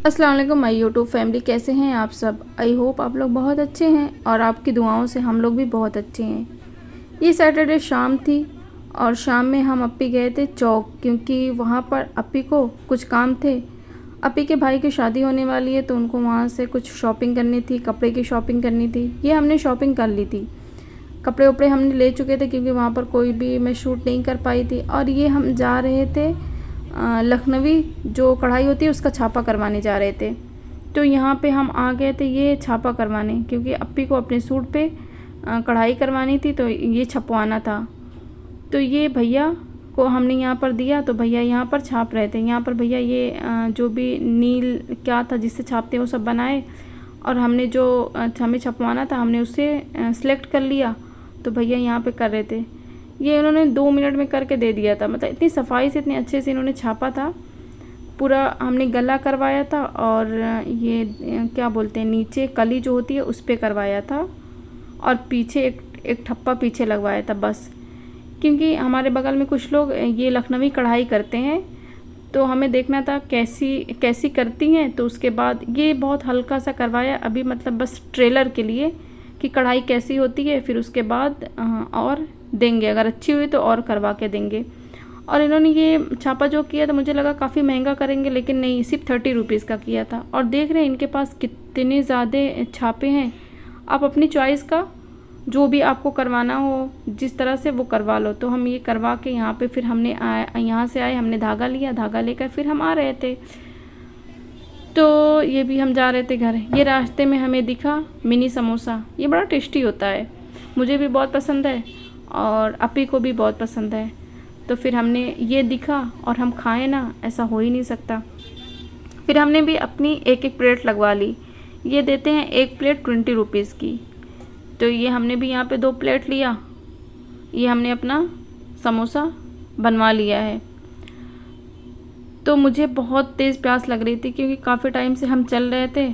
अस्सलाम वालेकुम my YouTube family, कैसे हैं आप सब। आई होप आप लोग बहुत अच्छे हैं और आपकी दुआओं से हम लोग भी बहुत अच्छे हैं। ये सैटरडे शाम थी और शाम में हम अप्पी गए थे चौक, क्योंकि वहाँ पर अप्पी को कुछ काम थे। अप्पी के भाई की शादी होने वाली है तो उनको वहाँ से कुछ शॉपिंग करनी थी, कपड़े की शॉपिंग करनी थी। ये हमने शॉपिंग कर ली थी, कपड़े उपड़े हमने ले चुके थे क्योंकि वहाँ पर कोई भी मैं शूट नहीं कर पाई थी। और ये हम जा रहे थे लखनवी जो कढ़ाई होती है उसका छापा करवाने जा रहे थे। तो यहाँ पे हम आ गए थे ये छापा करवाने, क्योंकि अप्पी को अपने सूट पे कढ़ाई करवानी थी तो ये छपवाना था। तो ये भैया को हमने यहाँ पर दिया तो भैया यहाँ पर छाप रहे थे। यहाँ पर भैया ये जो भी नील क्या था जिससे छापते हैं वो सब बनाए, और हमने जो हमें छपवाना था हमने उससे सिलेक्ट कर लिया। तो भैया यहाँ पे कर रहे थे, ये इन्होंने 2 मिनट में करके दे दिया था। मतलब इतनी सफाई से इतने अच्छे से इन्होंने छापा था। पूरा हमने गला करवाया था और ये क्या बोलते हैं नीचे कली जो होती है उस पर करवाया था, और पीछे एक ठप्पा पीछे लगवाया था बस। क्योंकि हमारे बगल में कुछ लोग ये लखनवी कढ़ाई करते हैं तो हमें देखना था कैसी करती हैं। तो उसके बाद ये बहुत हल्का सा करवाया अभी, मतलब बस ट्रेलर के लिए कि कढ़ाई कैसी होती है। फिर उसके बाद और देंगे, अगर अच्छी हुई तो और करवा के देंगे। और इन्होंने ये छापा जो किया था मुझे लगा काफ़ी महंगा करेंगे, लेकिन नहीं, सिर्फ 30 रुपीज़ का किया था। और देख रहे हैं इनके पास कितने ज़्यादा छापे हैं। आप अपनी चॉइस का जो भी आपको करवाना हो जिस तरह से वो करवा लो। तो हम ये करवा के यहाँ पे फिर हमने यहाँ से आए, हमने धागा लिया, धागा लेकर फिर हम आ रहे थे। तो ये भी हम जा रहे थे घर। ये रास्ते में हमें दिखा मिनी समोसा, ये बड़ा टेस्टी होता है, मुझे भी बहुत पसंद है और अप्पी को भी बहुत पसंद है। तो फिर हमने ये दिखा और हम खाएं ना, ऐसा हो ही नहीं सकता। फिर हमने भी अपनी एक एक प्लेट लगवा ली। ये देते हैं एक प्लेट 20 रुपीज़ की। तो ये हमने भी यहाँ पे 2 प्लेट लिया। ये हमने अपना समोसा बनवा लिया है। तो मुझे बहुत तेज़ प्यास लग रही थी क्योंकि काफ़ी टाइम से हम चल रहे थे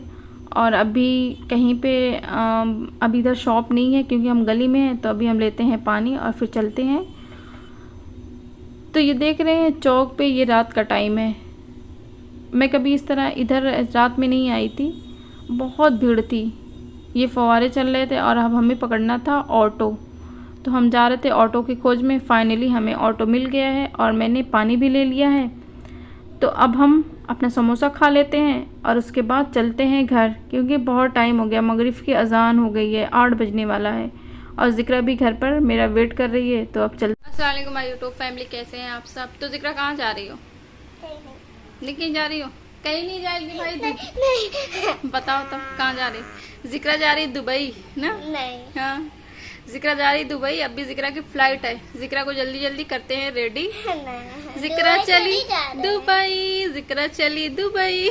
और अभी कहीं पे अभी इधर शॉप नहीं है क्योंकि हम गली में हैं। तो अभी हम लेते हैं पानी और फिर चलते हैं। तो ये देख रहे हैं चौक पे, ये रात का टाइम है। मैं कभी इस तरह इधर रात में नहीं आई थी, बहुत भीड़ थी। ये फव्वारे चल रहे थे और अब हमें पकड़ना था ऑटो। तो हम जा रहे थे ऑटो की खोज में। फाइनली हमें ऑटो मिल गया है और मैंने पानी भी ले लिया है। तो अब हम अपना समोसा खा लेते हैं और उसके बाद चलते हैं घर, क्योंकि बहुत टाइम हो गया, मगरिब की अजान हो गई है, 8 बजने वाला है और ज़िक्रा भी घर पर मेरा वेट कर रही है। तो अब चलते। अस्सलाम वालेकुम माय यूट्यूब फैमिली, कैसे हैं आप सब। तो ज़िक्रा कहाँ जा रही हो? नहीं जा रही हो? कहीं नहीं जाएगी भाई नहीं। बताओ तो कहाँ जा रही? ज़िक्रा जा रही दुबई ना? नहीं। हाँ, ज़िक्रा जा रही दुबई। अभी ज़िक्रा की फ्लाइट है। ज़िक्रा को जल्दी जल्दी करते हैं रेडी। ज़िक्रा चली दुबई, ज़िक्रा चली दुबई।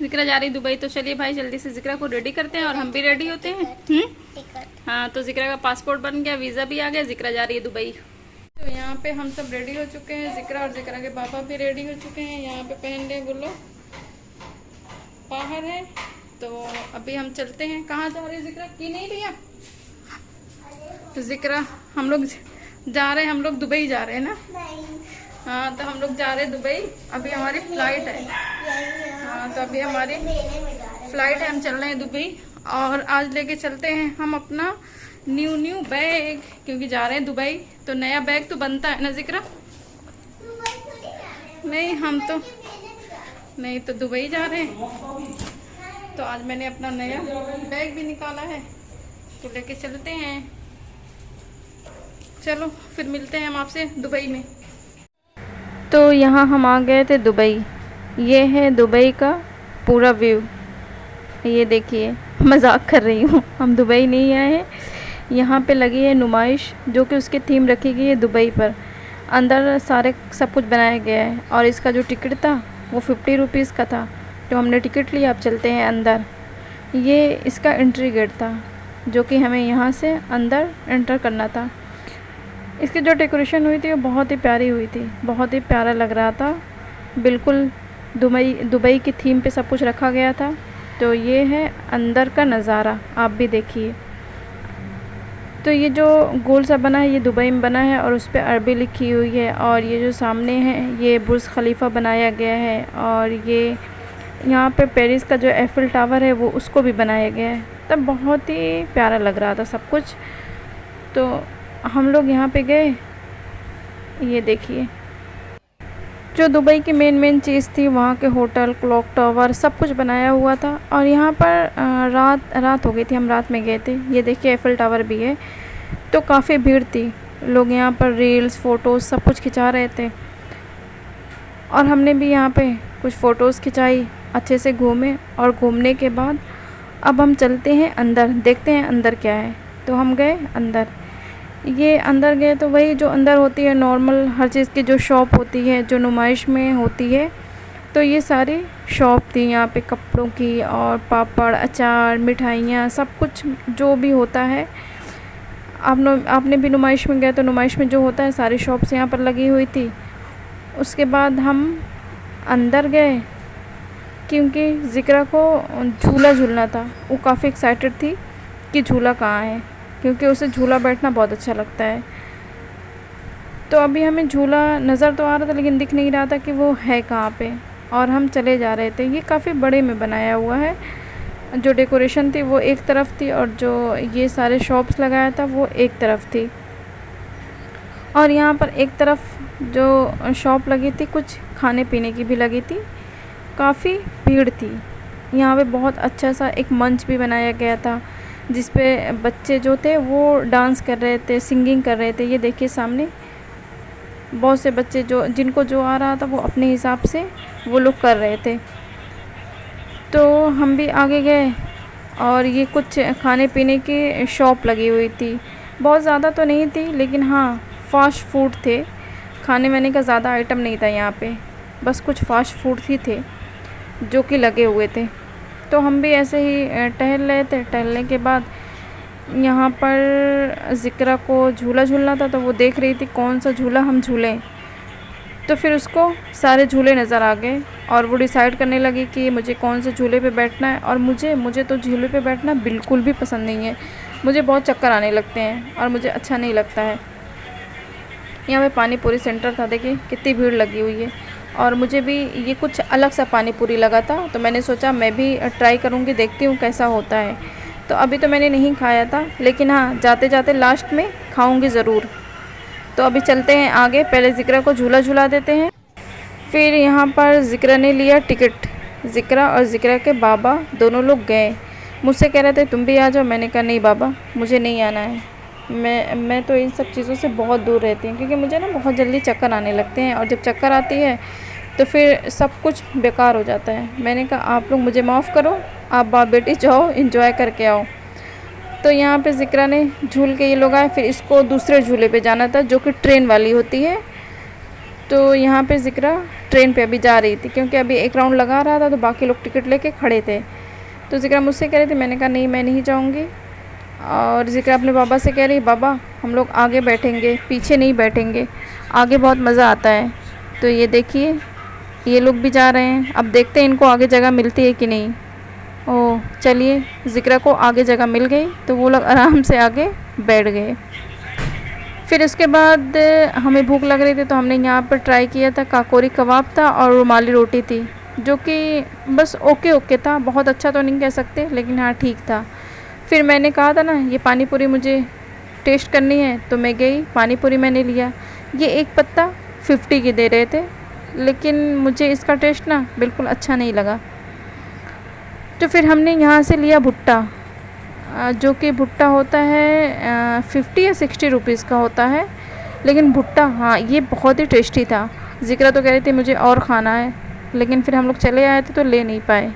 ज़िक्रा जा रही दुबई। तो चलिए भाई जल्दी से ज़िक्रा को रेडी करते हैं और हम भी रेडी होते हैं। हाँ, तो ज़िक्रा का पासपोर्ट बन गया, वीज़ा भी आ गया, ज़िक्रा जा रही है दुबई। तो यहाँ पे हम सब रेडी हो चुके हैं। ज़िक्रा और ज़िक्रा के पापा भी रेडी हो चुके हैं। यहाँ पे पहन ले वो लोग बाहर है। तो अभी हम चलते हैं। कहाँ जा रहे हैं ज़िक्रा की नहीं लिया? तो ज़िक्रा हम लोग जा रहे हैं, हम लोग दुबई जा रहे हैं ना? हाँ, तो हम लोग जा रहे हैं दुबई। अभी हमारी फ़्लाइट है। हाँ, तो अभी हमारी फ़्लाइट है, हम चल रहे हैं दुबई। और आज लेके चलते हैं हम अपना न्यू बैग, क्योंकि जा रहे हैं दुबई तो नया बैग तो बनता है ना ज़िक्रा? नहीं, हम तो नहीं, तो दुबई जा रहे हैं। तो आज मैंने अपना नया बैग भी निकाला है, तो लेके चलते हैं। चलो फिर मिलते हैं हम आपसे दुबई में। तो यहाँ हम आ गए थे दुबई। ये है दुबई का पूरा व्यू, ये देखिए। मजाक कर रही हूँ, हम दुबई नहीं आए हैं। यहाँ पे लगी है नुमाइश जो कि उसकी थीम रखी गई है दुबई पर। अंदर सब कुछ बनाया गया है और इसका जो टिकट था वो 50 रुपीज़ का था। तो हमने टिकट लिया, अब चलते हैं अंदर। ये इसका एंट्री गेट था जो कि हमें यहाँ से अंदर एंटर करना था। इसकी जो डेकोरेशन हुई थी वो बहुत ही प्यारी हुई थी, बहुत ही प्यारा लग रहा था। बिल्कुल दुबई की थीम पे सब कुछ रखा गया था। तो ये है अंदर का नज़ारा, आप भी देखिए। तो ये जो गोल सा बना है ये दुबई में बना है और उस पर अरबी लिखी हुई है। और ये जो सामने है ये बुर्ज खलीफा बनाया गया है और ये यहाँ पे पेरिस का जो एफिल टावर है वो उसको भी बनाया गया है। तब बहुत ही प्यारा लग रहा था सब कुछ। तो हम लोग यहाँ पे गए, ये देखिए जो दुबई की मेन चीज़ थी, वहाँ के होटल, क्लॉक टावर सब कुछ बनाया हुआ था। और यहाँ पर रात हो गई थी, हम रात में गए थे। ये देखिए एफिल टावर भी है। तो काफ़ी भीड़ थी, लोग यहाँ पर रील्स, फ़ोटोज़ सब कुछ खिंचा रहे थे। और हमने भी यहाँ पे कुछ फ़ोटोज़ खिंचाई, अच्छे से घूमे। और घूमने के बाद अब हम चलते हैं अंदर, देखते हैं अंदर क्या है। तो हम गए अंदर। ये अंदर गए तो वही जो अंदर होती है नॉर्मल हर चीज़ की जो शॉप होती है, जो नुमाइश में होती है। तो ये सारी शॉप थी यहाँ पे कपड़ों की, और पापड़, अचार, मिठाइयाँ, सब कुछ जो भी होता है। आपने भी नुमाइश में गए तो नुमाइश में जो होता है सारी शॉप्स यहाँ पर लगी हुई थी। उसके बाद हम अंदर गए क्योंकि ज़िक्रा को झूला झूलना था। वो काफ़ी एक्साइटेड थी कि झूला कहाँ है, क्योंकि उसे झूला बैठना बहुत अच्छा लगता है। तो अभी हमें झूला नज़र तो आ रहा था लेकिन दिख नहीं रहा था कि वो है कहाँ पे, और हम चले जा रहे थे। ये काफ़ी बड़े में बनाया हुआ है। जो डेकोरेशन थी वो एक तरफ थी और जो ये सारे शॉप्स लगाया था वो एक तरफ थी। और यहाँ पर एक तरफ जो शॉप लगी थी कुछ खाने पीने की भी लगी थी। काफ़ी भीड़ थी यहाँ पे। बहुत अच्छा सा एक मंच भी बनाया गया था जिस पे बच्चे जो थे वो डांस कर रहे थे, सिंगिंग कर रहे थे। ये देखिए सामने बहुत से बच्चे जिनको जो आ रहा था वो अपने हिसाब से वो लोग कर रहे थे। तो हम भी आगे गए और ये कुछ खाने पीने की शॉप लगी हुई थी। बहुत ज़्यादा तो नहीं थी लेकिन हाँ फ़ास्ट फूड थे। खाने वाने का ज़्यादा आइटम नहीं था यहाँ पे, बस कुछ फ़ास्ट फूड ही थे जो कि लगे हुए थे। तो हम भी ऐसे ही टहल रहे थे। टहलने के बाद यहाँ पर ज़िक्रा को झूला झूलना था, तो वो देख रही थी कौन सा झूला हम झूलें। तो फिर उसको सारे झूले नज़र आ गए और वो डिसाइड करने लगी कि मुझे कौन से झूले पे बैठना है। और मुझे तो झूले पे बैठना बिल्कुल भी पसंद नहीं है। मुझे बहुत चक्कर आने लगते हैं और मुझे अच्छा नहीं लगता है। यहाँ पे पानी पूरी सेंटर था, देखिए कितनी भीड़ लगी हुई है। और मुझे भी ये कुछ अलग सा पानी पूरी लगा था, तो मैंने सोचा मैं भी ट्राई करूँगी, देखती हूँ कैसा होता है। तो अभी तो मैंने नहीं खाया था, लेकिन हाँ जाते जाते लास्ट में खाऊँगी ज़रूर। तो अभी चलते हैं आगे, पहले ज़िक्रा को झूला झूला देते हैं। फिर यहाँ पर ज़िक्रा ने लिया टिकट। ज़िक्रा और ज़िक्रा के बाबा दोनों लोग गए। मुझसे कह रहे थे तुम भी आ जाओ। मैंने कहा नहीं बाबा, मुझे नहीं आना है। मैं तो इन सब चीज़ों से बहुत दूर रहती हूँ, क्योंकि मुझे ना बहुत जल्दी चक्कर आने लगते हैं, और जब चक्कर आती है तो फिर सब कुछ बेकार हो जाता है। मैंने कहा आप लोग मुझे माफ़ करो, आप बाप बेटी जाओ एंजॉय करके आओ। तो यहाँ पे ज़िक्रा ने झूल के ये लोग आए। फिर इसको दूसरे झूले पे जाना था जो कि ट्रेन वाली होती है। तो यहाँ पे ज़िक्रा ट्रेन पे अभी जा रही थी, क्योंकि अभी एक राउंड लगा रहा था तो बाकी लोग टिकट लेके खड़े थे। तो ज़िक्रा मुझसे कह रही थी, मैंने कहा नहीं मैं नहीं जाऊँगी। और ज़िक्रा अपने बाबा से कह रही, बाबा हम लोग आगे बैठेंगे, पीछे नहीं बैठेंगे, आगे बहुत मज़ा आता है। तो ये देखिए ये लोग भी जा रहे हैं। अब देखते हैं इनको आगे जगह मिलती है कि नहीं। ओह चलिए, ज़िक्रा को आगे जगह मिल गई तो वो लोग आराम से आगे बैठ गए। फिर उसके बाद हमें भूख लग रही थी तो हमने यहाँ पर ट्राई किया था। काकोरी कबाब था और रुमाली रोटी थी, जो कि बस ओके था। बहुत अच्छा तो नहीं कह सकते, लेकिन हाँ ठीक था। फिर मैंने कहा था ना ये पानी पूरी मुझे टेस्ट करनी है, तो मैं गई, पानी पूरी मैंने लिया। ये एक पत्ता 50 की दे रहे थे, लेकिन मुझे इसका टेस्ट ना बिल्कुल अच्छा नहीं लगा। तो फिर हमने यहाँ से लिया भुट्टा, जो कि भुट्टा होता है 50 या 60 रुपीज़ का होता है। लेकिन भुट्टा हाँ ये बहुत ही टेस्टी था। ज़िक्रा तो कह रही थी मुझे और खाना है, लेकिन फिर हम लोग चले आए थे तो ले नहीं पाए।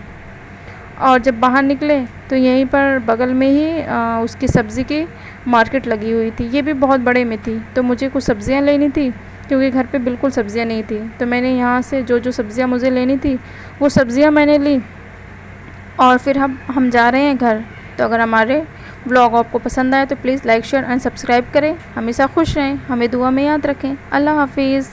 और जब बाहर निकले तो यहीं पर बगल में ही उसकी सब्ज़ी की मार्केट लगी हुई थी। ये भी बहुत बड़े में थी, तो मुझे कुछ सब्ज़ियाँ लेनी थी क्योंकि घर पे बिल्कुल सब्ज़ियाँ नहीं थी। तो मैंने यहाँ से जो सब्ज़ियाँ मुझे लेनी थी वो सब्ज़ियाँ मैंने ली। और फिर हम जा रहे हैं घर। तो अगर हमारे व्लॉग आपको पसंद आए तो please like, share and subscribe करें। हमेशा खुश रहें, हमें दुआ में याद रखें। अल्लाह हाफिज़।